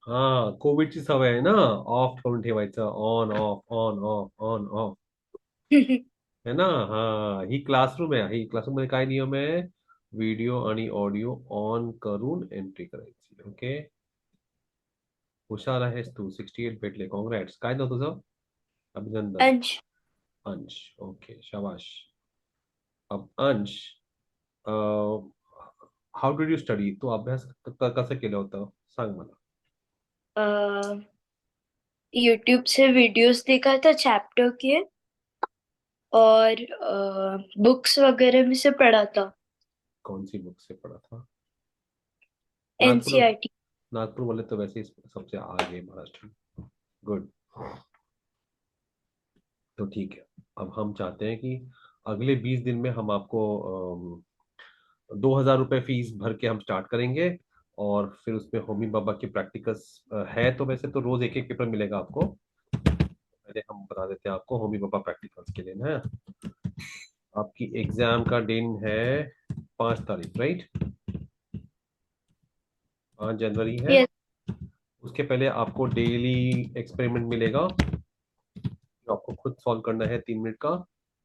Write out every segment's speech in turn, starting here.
हा, कोविडची सवय आहे ना, ऑफ करून ठेवायचं, on off on off on off. है ना. हा, ही क्लासरूम आहे. ही क्लासरूम मध्ये काय नियम आहे? व्हिडिओ आणि ऑडिओ ऑन करून एंट्री करायची. ओके. हुशार आहेस तू. 68 भेटले. कॉंग्रॅट्स. काय नाव तुझं? अभिनंदन. अंश। अंश. ओके, शाबाश. अब अंश, हाऊ डिड यू स्टडी? तू अभ्यास कसं केलं होतं सांग मला. यूट्यूब से वीडियोस देखा था चैप्टर के, और बुक्स वगैरह में से पढ़ा था। कौन सी बुक से पढ़ा था? नागपुर. एनसीईआरटी। नागपुर वाले तो वैसे ही सबसे आगे महाराष्ट्र में. गुड. तो ठीक है. अब हम चाहते हैं कि अगले 20 दिन में हम आपको 2,000 रुपये फीस भर के हम स्टार्ट करेंगे. और फिर उसमें होमी बाबा के प्रैक्टिकल्स है, तो वैसे तो रोज एक एक पेपर मिलेगा आपको. पहले हम बता देते हैं आपको होमी बाबा प्रैक्टिकल्स के लिए ना. आपकी एग्जाम का दिन है 5 तारीख, राइट? 5 जनवरी है. यस। उसके पहले आपको डेली एक्सपेरिमेंट मिलेगा, जो आपको खुद सॉल्व करना है 3 मिनट का.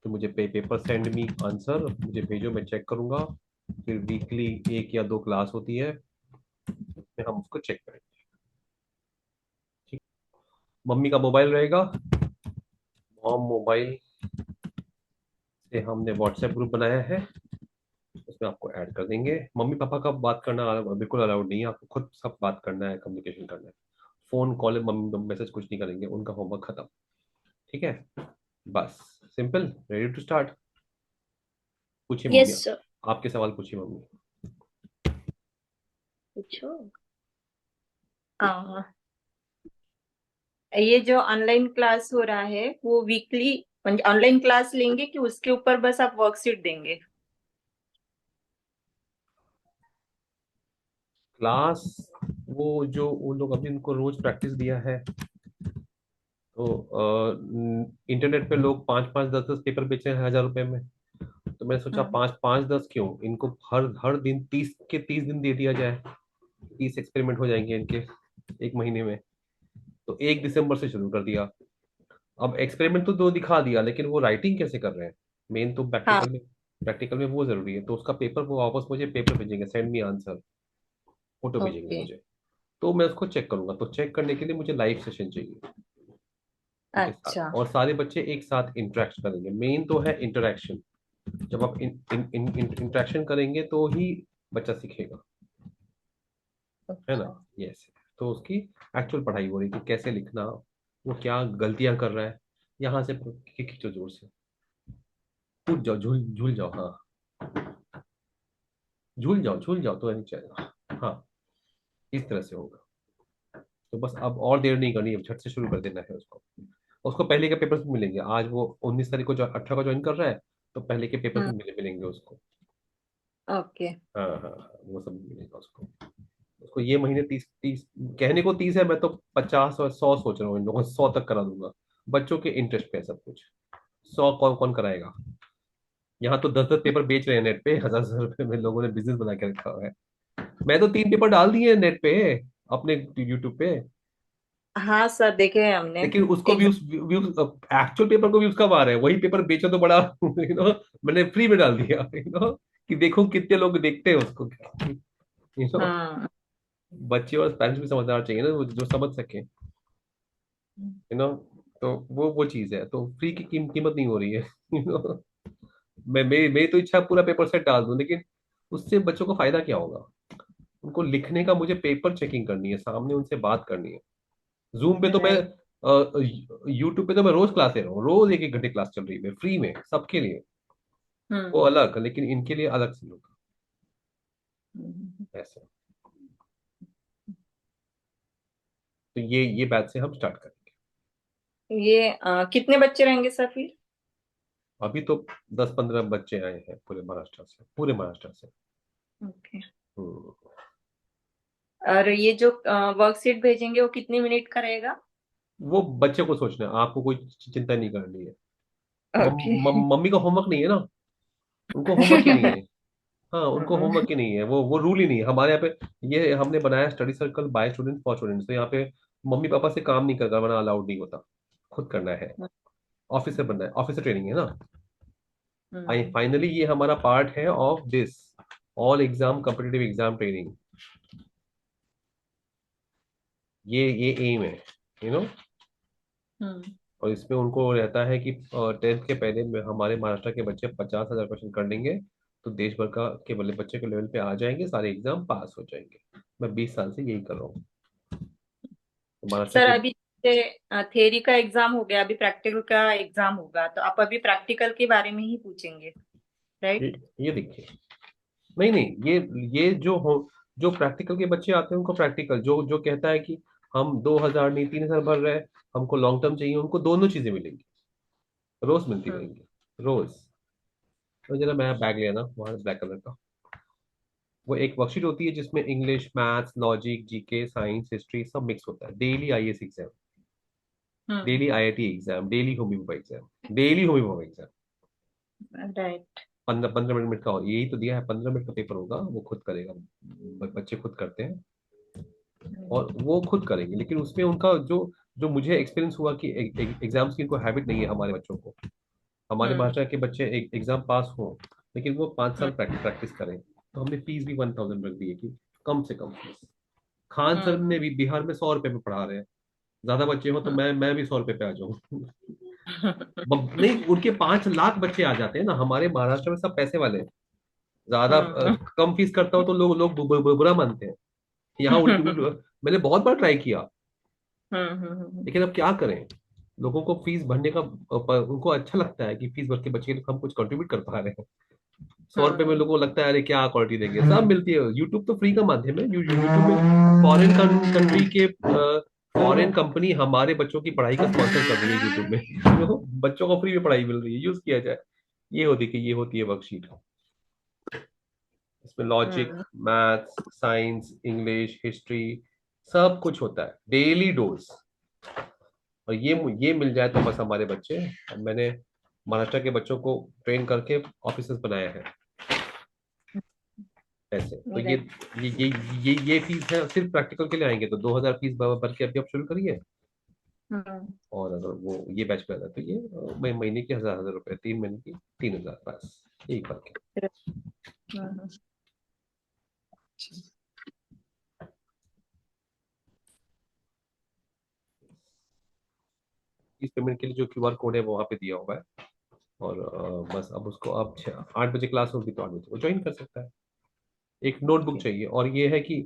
तो मुझे पेपर सेंड मी आंसर मुझे भेजो, मैं चेक करूंगा. फिर वीकली 1 या 2 क्लास होती है, फिर हम उसको चेक करेंगे. ठीक. मम्मी का मोबाइल रहेगा. मॉम मोबाइल से हमने व्हाट्सएप ग्रुप बनाया है, उसमें आपको ऐड कर देंगे. मम्मी पापा का बात करना बिल्कुल अलाउड नहीं है. आपको खुद सब बात करना है, कम्युनिकेशन करना है. फोन कॉल मम्मी मैसेज कुछ नहीं करेंगे, उनका होमवर्क खत्म. ठीक है. बस. सिंपल. Ready to start. पूछिए मम्मी. Yes sir. आपके सवाल पूछिए मम्मी. पूछो। हाँ, ये जो ऑनलाइन क्लास हो रहा है वो वीकली ऑनलाइन क्लास लेंगे कि उसके ऊपर बस आप वर्कशीट देंगे? क्लास, वो जो वो लोग अभी उनको रोज प्रैक्टिस दिया है, तो इंटरनेट पे लोग 5-5 10-10 पेपर बेच रहे हैं 1,000 रुपए में. तो मैंने सोचा हम्म। 5-5 10 क्यों, इनको हर हर दिन 30 के 30 दिन दे दिया जाए. 30 एक्सपेरिमेंट हो जाएंगे इनके 1 महीने में. तो 1 दिसंबर से शुरू कर दिया. अब एक्सपेरिमेंट तो दो दिखा दिया, लेकिन वो राइटिंग कैसे कर रहे हैं? मेन तो हाँ। प्रैक्टिकल में वो जरूरी है. तो उसका पेपर वो वापस मुझे पेपर भेजेंगे, सेंड मी आंसर. फोटो भेजेंगे ओके। मुझे. तो मैं उसको चेक करूंगा. तो चेक करने के लिए मुझे लाइव सेशन चाहिए. ठीक है. अच्छा। और सारे बच्चे एक साथ इंटरेक्ट करेंगे. मेन तो है इंटरेक्शन. जब आप इंटरेक्शन करेंगे तो ही बच्चा सीखेगा. है ना. अच्छा। यस. तो उसकी एक्चुअल पढ़ाई हो रही थी, कैसे लिखना, वो क्या गलतियां कर रहा है. यहाँ से खींचो जोर से. कूद जाओ, झूल झूल जाओ. हाँ, झूल जाओ तो नहीं चलेगा. हाँ, इस तरह से होगा. तो बस अब और देर नहीं करनी है, झट से शुरू कर देना है उसको. उसको पहले के पेपर्स भी मिलेंगे. आज वो 19 तारीख को 18 को ज्वाइन कर रहा है, तो पहले के पेपर्स हम्म। भी मिलेंगे उसको. ओके। हाँ हाँ हाँ, वो सब मिलेगा उसको. उसको ये महीने 30 30, कहने को 30 है, मैं तो 50 और 100 सोच रहा हूँ. इन लोगों को 100 तक करा दूंगा. बच्चों के इंटरेस्ट पे है सब कुछ. 100 कौन कौन कराएगा? यहाँ तो 10-10 पेपर बेच रहे हैं नेट पे. 1,000 1,000 रुपए में लोगों ने बिजनेस बना के रखा हुआ है. मैं तो 3 पेपर डाल दिए हैं नेट पे, अपने यूट्यूब पे. हाँ सर, देखे हैं हमने। लेकिन उसको exam. Views views actual paper को व्यूज कब आ रहे हैं? वही पेपर बेचो तो बड़ा. मैंने फ्री में डाल दिया. कि देखो कितने लोग देखते हैं उसको. यू नो हाँ। बच्चे और पेरेंट्स भी समझदार चाहिए ना, जो समझ सके. तो वो चीज है. तो फ्री की कीमत नहीं हो रही है. यू नो मेरी तो इच्छा है पूरा पेपर सेट डाल दूं, लेकिन उससे बच्चों को फायदा क्या होगा? उनको लिखने का, मुझे पेपर चेकिंग करनी है, सामने उनसे बात करनी है. जूम पे तो मैं, राइट। यूट्यूब पे तो मैं रोज क्लास ले रहा हूँ. रोज 1-1 घंटे क्लास चल रही है फ्री में सबके लिए. वो हम्म। अलग, लेकिन इनके लिए अलग से होगा. हम्म। ऐसे. तो ये बैच से हम स्टार्ट करेंगे. ये कितने बच्चे रहेंगे सर फिर? अभी तो 10-15 बच्चे आए हैं पूरे महाराष्ट्र से, पूरे महाराष्ट्र से. ओके। हम्म. और ये जो वर्कशीट भेजेंगे वो कितने मिनट का रहेगा? वो बच्चे को सोचना है, आपको कोई चिंता नहीं करनी है. ओके। मम्मी का होमवर्क नहीं है ना. उनको होमवर्क ही नहीं है. हाँ, उनको हम्म। होमवर्क ही नहीं है, वो रूल ही नहीं है हमारे यहाँ पे। ये हमने बनाया study circle by student for students, तो यहाँ पे मम्मी पापा से काम नहीं करना अलाउड नहीं होता, खुद करना है। ऑफिसर बनना है, ऑफिसर ट्रेनिंग है ना। आई हम्म। फाइनली ये हमारा पार्ट है of this all exam competitive exam training. ये एम है, यू नो। हम्म। और इसमें उनको रहता है कि 10th के पहले में हमारे महाराष्ट्र के बच्चे 50,000 क्वेश्चन कर लेंगे, तो देश भर का के बल्ले बच्चे के लेवल पे आ जाएंगे, सारे एग्जाम पास हो जाएंगे। मैं 20 साल से यही कर रहा हूँ। तो महाराष्ट्र सर के अभी थ्योरी का एग्जाम हो गया, अभी प्रैक्टिकल का एग्जाम होगा, तो आप अभी प्रैक्टिकल के बारे में ही पूछेंगे, ये, राइट? ये देखिए, नहीं नहीं, ये जो हो, जो प्रैक्टिकल के बच्चे आते हैं उनको प्रैक्टिकल, जो जो कहता है कि हम 2,000 नहीं 3,000 भर रहे हैं, हमको लॉन्ग टर्म चाहिए, उनको दोनों चीजें मिलेंगी, रोज मिलती हम्म। रहेंगी, रोज। तो जरा मैं बैग लेना वहाँ ब्लैक कलर का, वो एक वर्कशीट होती है जिसमें English, maths, logic, GK, science, history सब मिक्स होता है। Daily IAS exam, hmm. Daily IIT exam, daily Homi exam, daily Homi exam. Right. 15-15 minute का, यही तो दिया है, 15 मिनट का पेपर होगा, वो खुद करेगा, बच्चे खुद करते हैं। और वो खुद करेंगे, लेकिन उसमें उनका जो जो मुझे एक्सपीरियंस हुआ कि एग्जाम्स की इनको हैबिट नहीं है हमारे बच्चों को। हमारे हम्म। महाराष्ट्र के बच्चे एग्जाम पास हो, लेकिन वो 5 साल हम्म। प्रैक्टिस करें, तो हमने फीस भी 1,000 रख दी है कि कम से कम फीस। खान सर हम्म। ने भी बिहार में 100 रुपए में पढ़ा रहे हैं, ज्यादा बच्चे हो तो मैं भी 100 रुपए पे आ जाऊँ। नहीं, उनके 5 लाख बच्चे आ जाते हैं ना, हमारे महाराष्ट्र में सब पैसे वाले हैं। ज्यादा हम्म। कम फीस करता हो तो लोग लोग बुरा मानते हैं। यहाँ उल्टी मैंने बहुत बार ट्राई किया, हम्म। लेकिन अब क्या करें, लोगों को फीस भरने का उनको अच्छा लगता है कि फीस भर के बच्चे के लिए हम कुछ कंट्रीब्यूट कर पा रहे हैं। 100 रुपए में लोगों को लगता है अरे क्या क्वालिटी देंगे, सब मिलती है। यूट्यूब तो फ्री का माध्यम है, यूट्यूब में फॉरेन कंट्री के फॉरेन कंपनी हमारे बच्चों की पढ़ाई का स्पॉन्सर कर रही है यूट्यूब में। तो बच्चों को फ्री में पढ़ाई मिल रही है, यूज किया जाए। ये होती है वर्कशीट। इसमें लॉजिक, हम्म। मैथ्स, साइंस, इंग्लिश, हिस्ट्री सब कुछ होता है, डेली डोज। और ये मिल जाए तो बस हमारे बच्चे। अब मैंने महाराष्ट्र के बच्चों को ट्रेन करके ऑफिसर्स बनाया है ऐसे। तो राइट। ये फीस है, सिर्फ प्रैक्टिकल के लिए आएंगे तो 2,000 फीस भर भर के अभी आप शुरू करिए। हम्म। और अगर वो ये बैच पे आता है तो ये महीने की 1,000 1,000 रुपए, 3 महीने की 3,000, बस यही फर्क है। हम्म। इस पेमेंट के लिए जो क्यूआर कोड है वो वहाँ पे दिया हुआ है। और बस अब उसको आप 8 बजे क्लास होगी तो 8 बजे वो ज्वाइन कर सकता है। एक नोटबुक ओके। चाहिए, और ये है कि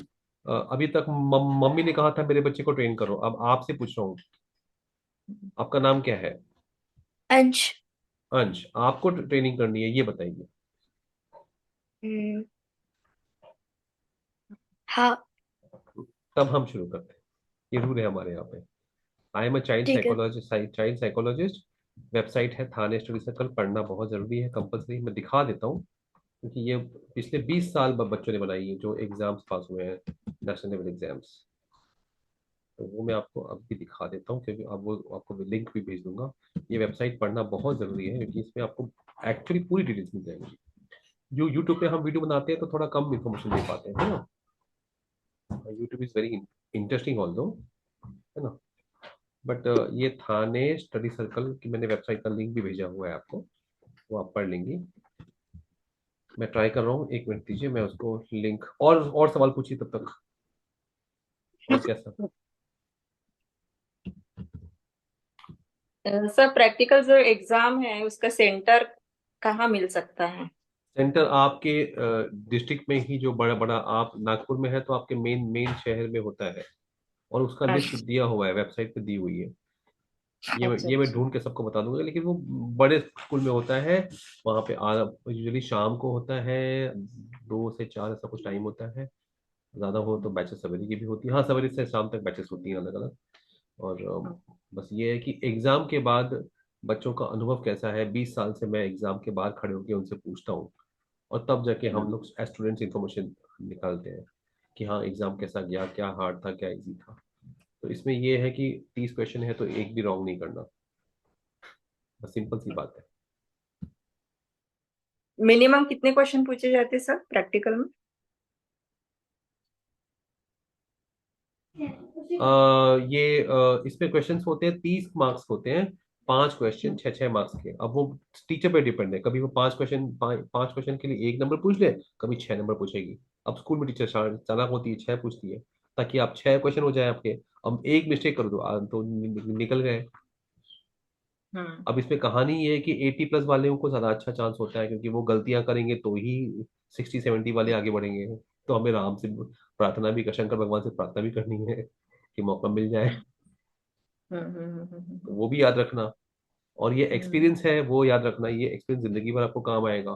अभी तक मम्मी ने कहा था मेरे बच्चे को ट्रेन करो, अब आपसे पूछ रहा हूँ, आपका नाम क्या है? अंश। अंश, आपको ट्रेनिंग करनी है, ये बताइए। हम्म, हाँ। तब हम शुरू करते हैं, ये रूल है हमारे यहाँ पे। आई एम अ चाइल्ड ठीक है। Psychologist, child psychologist. वेबसाइट है थाने स्टडी सर्कल, पढ़ना बहुत जरूरी है, कंपलसरी। मैं दिखा देता हूँ, क्योंकि ये पिछले 20 साल बच्चों ने बनाई है जो एग्जाम्स पास हुए हैं, नेशनल लेवल एग्जाम्स। तो वो मैं आपको अब भी दिखा देता हूँ, क्योंकि अब वो आपको लिंक भी भेज दूंगा। ये वेबसाइट पढ़ना बहुत जरूरी है, क्योंकि इसमें आपको एक्चुअली पूरी डिटेल्स मिल जाएंगी। जो यूट्यूब पे हम वीडियो बनाते हैं तो थोड़ा कम इन्फॉर्मेशन दे पाते हैं, है ना। YouTube is very interesting although, है ना। बट ये थाने स्टडी सर्कल की मैंने वेबसाइट का लिंक भी भेजा हुआ है आपको, वो आप पढ़ लेंगी। मैं ट्राई कर रहा हूँ, 1 मिनट दीजिए, मैं उसको लिंक, और सवाल पूछिए तब तक। और कैसा? सर प्रैक्टिकल जो एग्जाम है उसका सेंटर कहाँ मिल सकता है? सेंटर आपके डिस्ट्रिक्ट में ही, जो बड़ा बड़ा, आप नागपुर में है तो आपके मेन मेन शहर में होता है, और उसका लिस्ट अच्छा। दिया हुआ है, वेबसाइट पे दी हुई है। अच्छा। ये मैं अच्छा। ढूंढ के सबको बता दूंगा, लेकिन वो बड़े स्कूल में होता है। वहाँ पे यूजली शाम को होता है, 2 से 4 ऐसा कुछ टाइम होता है। ज्यादा हो तो बैचेस सवेरे की भी होती है, हाँ सवेरे से शाम तक बैचेस होती हैं अलग अलग। और बस ये है कि एग्जाम के बाद बच्चों का अनुभव कैसा है, 20 साल से मैं एग्जाम के बाद खड़े होकर उनसे पूछता हूँ, और तब जाके हम लोग स्टूडेंट्स इंफॉर्मेशन निकालते हैं कि हाँ एग्जाम कैसा गया, क्या हार्ड था, क्या इजी था। तो इसमें ये है कि 30 क्वेश्चन है तो एक भी रॉन्ग नहीं करना, बस सिंपल सी बात है। मिनिमम कितने क्वेश्चन पूछे जाते हैं सर प्रैक्टिकल में? इसमें क्वेश्चंस होते हैं, 30 मार्क्स होते हैं। 5 क्वेश्चन 6-6 मार्क्स के। अब वो टीचर पे डिपेंड है, कभी वो 5 क्वेश्चन, 5 क्वेश्चन के लिए 1 नंबर पूछ ले, कभी 6 नंबर पूछेगी। अब स्कूल में टीचर चालाक होती है, 6 पूछती है, ताकि आप 6 क्वेश्चन हो जाए आपके। अब एक मिस्टेक कर दो तो निकल गए। हम्म। अब इसमें कहानी ये है कि 80+ वाले को ज्यादा अच्छा चांस होता है, क्योंकि वो गलतियां करेंगे तो ही 60-70 वाले आगे बढ़ेंगे। तो हमें राम से प्रार्थना भी, शंकर भगवान से प्रार्थना भी करनी है कि मौका मिल जाए। तो वो भी याद रखना। और ये एक्सपीरियंस है, वो याद रखना, ये एक्सपीरियंस जिंदगी भर आपको काम आएगा।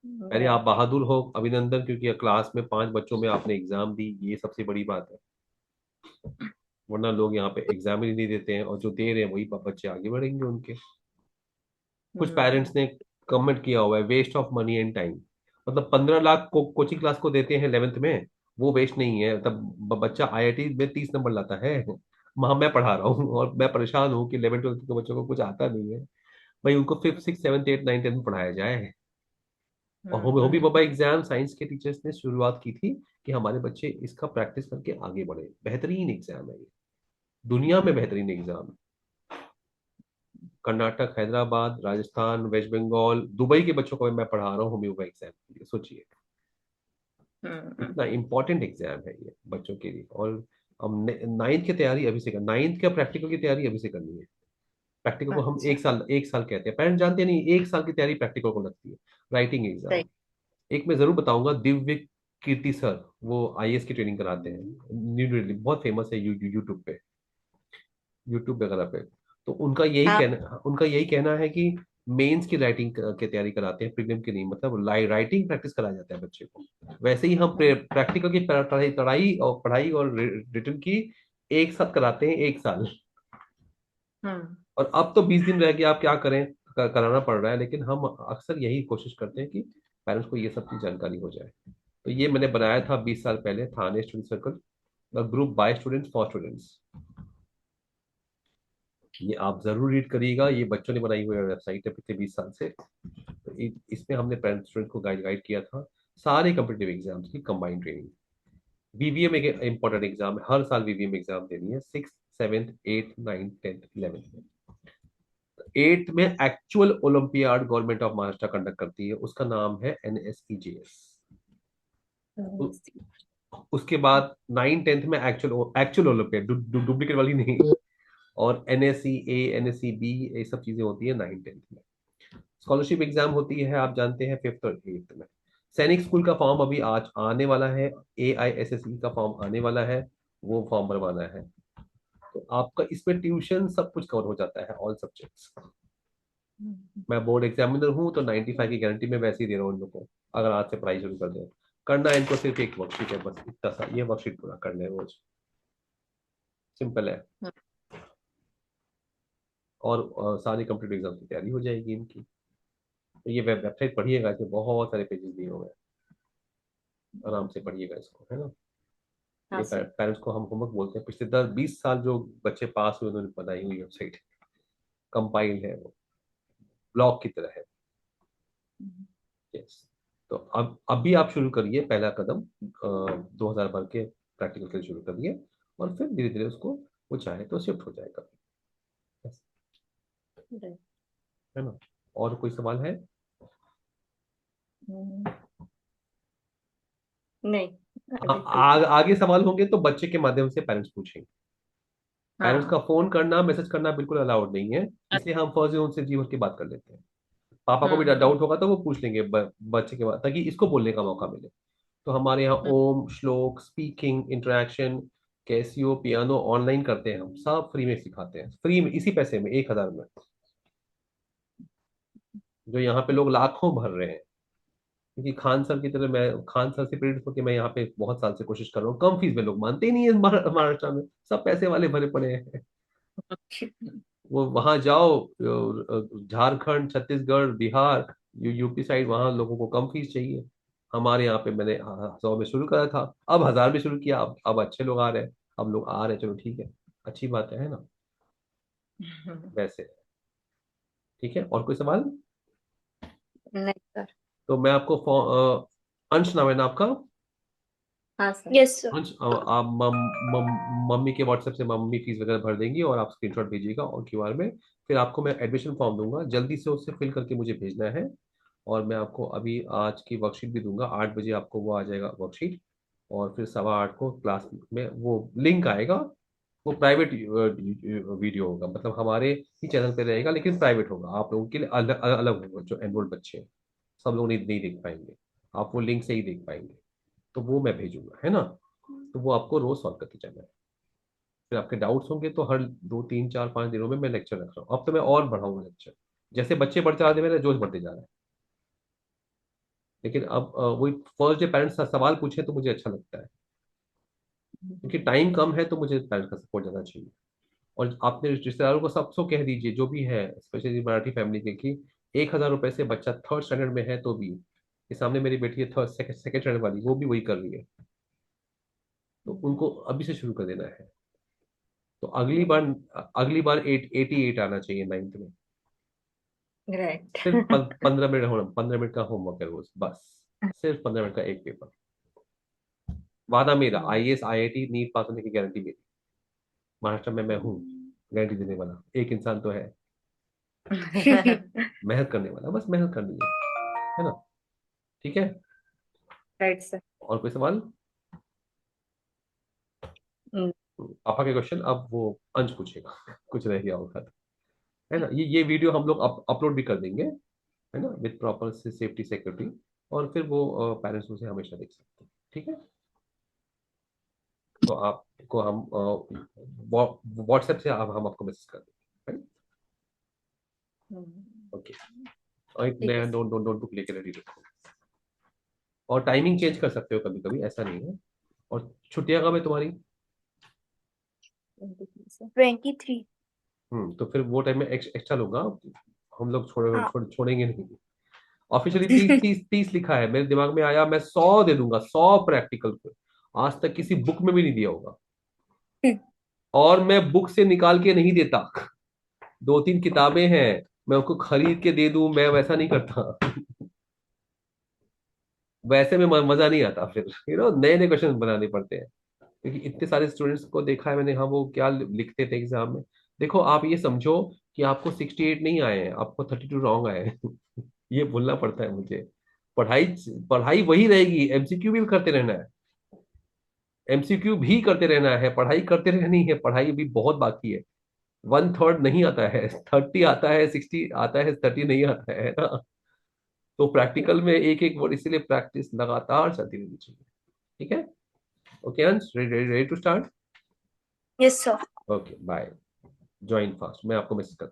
पहले आप राइट। बहादुर हो, अभिनंदन, क्योंकि क्लास में 5 बच्चों में आपने एग्जाम दी, ये सबसे बड़ी बात है। वरना लोग यहाँ पे एग्जाम ही नहीं देते हैं, और जो दे रहे हैं वही बच्चे आगे बढ़ेंगे उनके। कुछ पेरेंट्स ने कमेंट किया हुआ है, waste of money and time. मतलब 15 लाख को कोचिंग क्लास को देते हैं 11th में, वो वेस्ट नहीं है। तब बच्चा आईआईटी में 30 नंबर लाता है, वहां मैं पढ़ा रहा हूँ और मैं परेशान हूँ कि 11th 12th के बच्चों को कुछ आता नहीं है। भाई उनको 5th 6th 7th 8th 9th 10th में पढ़ाया जाए। और होमी बाबा एग्जाम साइंस के टीचर्स ने शुरुआत की थी कि हमारे बच्चे इसका प्रैक्टिस करके आगे बढ़े। बेहतरीन एग्जाम है ये, दुनिया में बेहतरीन एग्जाम है। कर्नाटक, हैदराबाद, राजस्थान, वेस्ट बंगाल, दुबई के बच्चों को मैं पढ़ा रहा हूँ होमी बाबा एग्जाम के लिए, सोचिए। इतना इंपॉर्टेंट एग्जाम है ये बच्चों के लिए। और हम 9th की तैयारी अभी से कर, 9th का प्रैक्टिकल की तैयारी अभी से करनी है। प्रैक्टिकल को हम अच्छा। 1 साल कहते हैं, पेरेंट्स जानते नहीं, 1 साल की तैयारी प्रैक्टिकल को लगती है। राइटिंग सही। एग्जाम, एक मैं जरूर बताऊंगा, दिव्य कीर्ति सर, वो आईएएस की ट्रेनिंग कराते हैं, न्यू दिल्ली, बहुत फेमस है यूट्यूब पे, यूट्यूब वगैरह पे। तो आप। उनका यही कहना है कि मेंस की राइटिंग की तैयारी कराते हैं, प्रीलिम की नहीं। मतलब राइटिंग प्रैक्टिस कराया जाता है बच्चे को। वैसे ही हम प्रैक्टिकल की पढ़ाई और रिटर्न की एक साथ कराते हैं, 1 साल। हम्म। और अब तो 20 दिन रह गए, आप क्या करें, कराना पड़ रहा है। लेकिन हम अक्सर यही कोशिश करते हैं कि पेरेंट्स को ये सब की जानकारी हो जाए। तो ये मैंने बनाया था 20 साल पहले, Thane student circle, group by students for students. ये आप जरूर रीड करिएगा, ये बच्चों ने बनाई हुई वेबसाइट है पिछले 20 साल से। तो इसमें हमने पेरेंट्स स्टूडेंट को गाइड गाइड किया था सारे कम्पिटेटिव एग्जाम्स की कंबाइंड ट्रेनिंग। वीवीएम एक इंपॉर्टेंट एग्जाम है, हर साल वीवीएम एग्जाम देनी है, 6th 7th 8th 9th 10th 11th में। 8th में actual olympiad government of Maharashtra conduct करती है, उसका नाम है NSEJS। उसके बाद 9th 10th में एक्चुअल एक्चुअल ओलंपियाड, डुप्लीकेट वाली नहीं। और NSE A NSE B, ये सब चीजें होती है 9th 10th में। स्कॉलरशिप एग्जाम होती है, आप जानते हैं, 5th और 8th में। सैनिक स्कूल का फॉर्म अभी आज आने वाला है, AISSE का फॉर्म आने वाला है, वो फॉर्म भरवाना है। तो आपका इसमें ट्यूशन सब कुछ कवर हो जाता है, ऑल सब्जेक्ट्स। मैं बोर्ड एग्जामिनर हूँ, तो 95 की गारंटी में वैसे ही दे रहा हूँ इन लोगों को। अगर आज से पढ़ाई शुरू कर दें, करना है इनको सिर्फ एक वर्कशीट है, बस इतना सा, ये वर्कशीट पूरा करना है रोज, सिंपल है। और सारी कंप्यूटर एग्जाम की तैयारी हो जाएगी इनकी। तो ये वेबसाइट पढ़िएगा, इसमें बहुत सारे पेजेस दिए हुए हैं, आराम से पढ़िएगा इसको, है ना। हाँ ये सर। पेरेंट्स को हम होमवर्क बोलते हैं, पिछले 10-20 साल जो बच्चे पास हुए उन्होंने बनाई हुई वेबसाइट, कंपाइल्ड है वो, ब्लॉग की तरह है। यस। तो अब अभी आप शुरू करिए, पहला कदम 2000 भर के प्रैक्टिकल के लिए शुरू करिए, और फिर धीरे धीरे उसको, वो चाहे तो शिफ्ट हो जाएगा। Yes, right. है ना। और कोई सवाल है? नहीं, हाँ, अभी तो। आगे सवाल होंगे तो बच्चे के माध्यम से पेरेंट्स पूछेंगे। पेरेंट्स का हाँ। फोन करना, मैसेज करना बिल्कुल अलाउड नहीं है, इसलिए हम फर्स्ट उनसे जीवन की बात कर लेते हैं। पापा को भी हम्म। डाउट होगा तो वो पूछ लेंगे बच्चे के बाद, ताकि इसको बोलने का मौका मिले। तो हमारे यहाँ हम्म। ओम, श्लोक, speaking, interaction, Casio, piano online करते हैं, हम सब फ्री में सिखाते हैं, फ्री में, इसी पैसे में, 1000 में। जो यहाँ पे लोग लाखों भर रहे हैं, क्योंकि खान सर की तरह, मैं खान सर से प्रेरित होकर मैं यहाँ पे बहुत साल से कोशिश कर रहा हूँ, कम फीस में। लोग मानते ही नहीं है महाराष्ट्र में, सब पैसे वाले भरे पड़े हैं। वो वहां जाओ, झारखंड, छत्तीसगढ़, बिहार, यूपी साइड, वहां लोगों को कम फीस चाहिए। हमारे यहाँ पे मैंने 100 में शुरू करा था, अब 1000 में शुरू किया, अब अच्छे लोग आ रहे हैं, अब लोग आ रहे हैं, चलो ठीक है, अच्छी बात है ना। वैसे ठीक है, और कोई सवाल? नहीं सर। तो मैं आपको अंश नाम है ना आपका? हाँ सर। Yes sir. अंश, आप मम्मी के व्हाट्सएप से मम्मी फीस वगैरह भर देंगी और आप स्क्रीनशॉट भेजिएगा और क्यूआर में। फिर आपको मैं एडमिशन फॉर्म दूंगा, जल्दी से उससे फिल करके मुझे भेजना है। और मैं आपको अभी आज की वर्कशीट भी दूंगा, 8 बजे आपको वो आ जाएगा वर्कशीट। और फिर 8:15 को क्लास में वो लिंक आएगा। वो प्राइवेट वीडियो होगा, मतलब हमारे ही चैनल पे रहेगा, लेकिन प्राइवेट होगा, आप लोगों के लिए अलग अलग होगा। जो एनरोल्ड बच्चे हैं सब लोग नहीं देख पाएंगे, आप वो लिंक से ही देख पाएंगे। तो वो मैं भेजूंगा, है ना? तो वो आपको रोज सॉल्व करके जाना है। फिर आपके डाउट्स होंगे तो हर 2 3 4 5 दिनों में मैं लेक्चर रख रहा हूँ। अब तो मैं और बढ़ाऊंगा लेक्चर, जैसे बच्चे बढ़ते जा रहे हैं मेरा जोश बढ़ते जा रहा है। लेकिन अब वही फर्स्ट डे पेरेंट्स सवाल पूछे तो मुझे अच्छा लगता है, क्योंकि टाइम कम है तो मुझे पेरेंट्स का सपोर्ट ज़्यादा चाहिए। और आपने रिश्तेदारों को सबको कह दीजिए जो भी है, स्पेशली मराठी फैमिली के, कि 1,000 रुपए से बच्चा थर्ड स्टैंडर्ड में है तो भी, ये सामने मेरी बेटी है थर्ड सेकंड सेकंड स्टैंडर्ड वाली, वो भी वही कर रही है। तो उनको अभी से शुरू कर देना है। तो अगली बार 88 आना चाहिए 9th में। ग्रेट। सिर्फ 15 मिनट होना, 15 मिनट का होमवर्क है रोज, बस। सिर्फ 15 मिनट का एक पेपर। वादा मेरा, आईएएस आईआईटी नीट पास होने की गारंटी मेरी। महाराष्ट्र में मैं हूँ गारंटी देने वाला, एक इंसान तो है मेहनत करने वाला, बस मेहनत करनी है ना? ठीक है। Right sir. और कोई सवाल? पापा के क्वेश्चन अब वो अंश पूछेगा कुछ रह गया होगा तो, है ना? ये वीडियो हम लोग अपलोड भी कर देंगे, है ना, विद प्रॉपर सेफ्टी सिक्योरिटी। और फिर वो पेरेंट्स उसे हमेशा देख सकते हैं। ठीक है। तो आपको हम व्हाट्सएप से अब हम आपको मैसेज कर देंगे, ओके? और एक ठीक है नया सर। नोटबुक लेकर रेडी रखो। और टाइमिंग चेंज कर सकते हो कभी कभी, ऐसा नहीं है। और छुट्टियां कब है तुम्हारी? 23। तो फिर वो टाइम में एक्स्ट्रा लूंगा। हम लोग हाँ। छोड़ेंगे नहीं। ऑफिशियली 30 लिखा है, मेरे दिमाग में आया मैं 100 दे दूंगा, 100 प्रैक्टिकल पे। आज तक किसी बुक में भी नहीं दिया होगा। और मैं बुक से निकाल के नहीं देता। 2 3 किताबें हैं, मैं उनको खरीद के दे दूं, मैं वैसा नहीं करता। वैसे में मजा नहीं आता, फिर नए नए क्वेश्चन बनाने पड़ते हैं। क्योंकि इतने सारे स्टूडेंट्स को देखा है मैंने, हाँ, वो क्या लिखते थे एग्जाम में। देखो आप ये समझो कि आपको 68 नहीं आए हैं, आपको 32 रॉन्ग आए हैं। ये बोलना पड़ता है मुझे। पढ़ाई पढ़ाई वही रहेगी, एमसीक्यू भी करते रहना है। एमसीक्यू भी करते रहना है, पढ़ाई करते रहनी है, पढ़ाई भी बहुत बाकी है। 1/3 नहीं आता है, 30 आता है, 60 आता है, 30 नहीं आता है ना? तो प्रैक्टिकल में एक एक वर्ड, इसीलिए प्रैक्टिस लगातार चलती रहनी चाहिए। ठीक है। Okay Ansh, ready to start? Yes sir. Okay bye. Join fast, मैं आपको मैसेज करता हूँ।